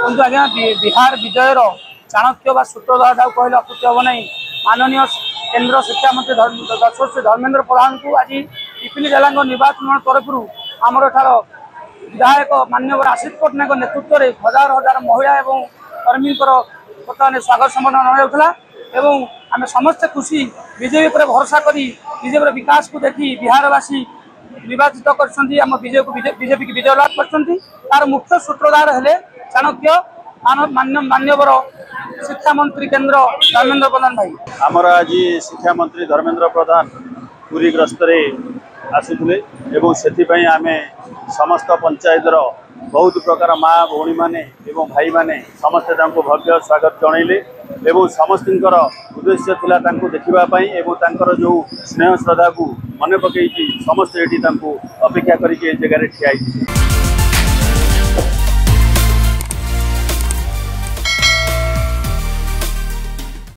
किंतु आज्ञा बिहार विजयर चाणक्य व सूत्रधार कहले अपुति हम ना। माननीय केंद्र शिक्षा मंत्री दर्शक धर्मेंद्र प्रधान को आज पिपिली जिला निर्वाचन तरफ आमर एठार विधायक माननीय आशीष पट्टनायक नेतृत्व में हजार हजार महिला और कर्मी बर्तमान स्वागत संबर्धना एवं आम समस्ते खुशी बीजेपी पर भरोसा करी बीजेपी विकास को देखी बिहारवासी निर्वाचित बीजेपी की विजय लाभ कर मुख्य सूत्रधार हेले चाणक्य मान्यवर शिक्षा मंत्री केंद्र धर्मेंद्र प्रधान भाई। आमर आज शिक्षा मंत्री धर्मेंद्र प्रधान पुरी गस्तर आसुले से आम समस्त पंचायत बहुत प्रकार माँ भौणी मैंने भाई मैंने समस्ते भव्य स्वागत जनइले समस्त उद्देश्य थिला देखापी जो स्नेह श्रद्धा को मन पकई समस्ते ये अपेक्षा करके जगह ठिया।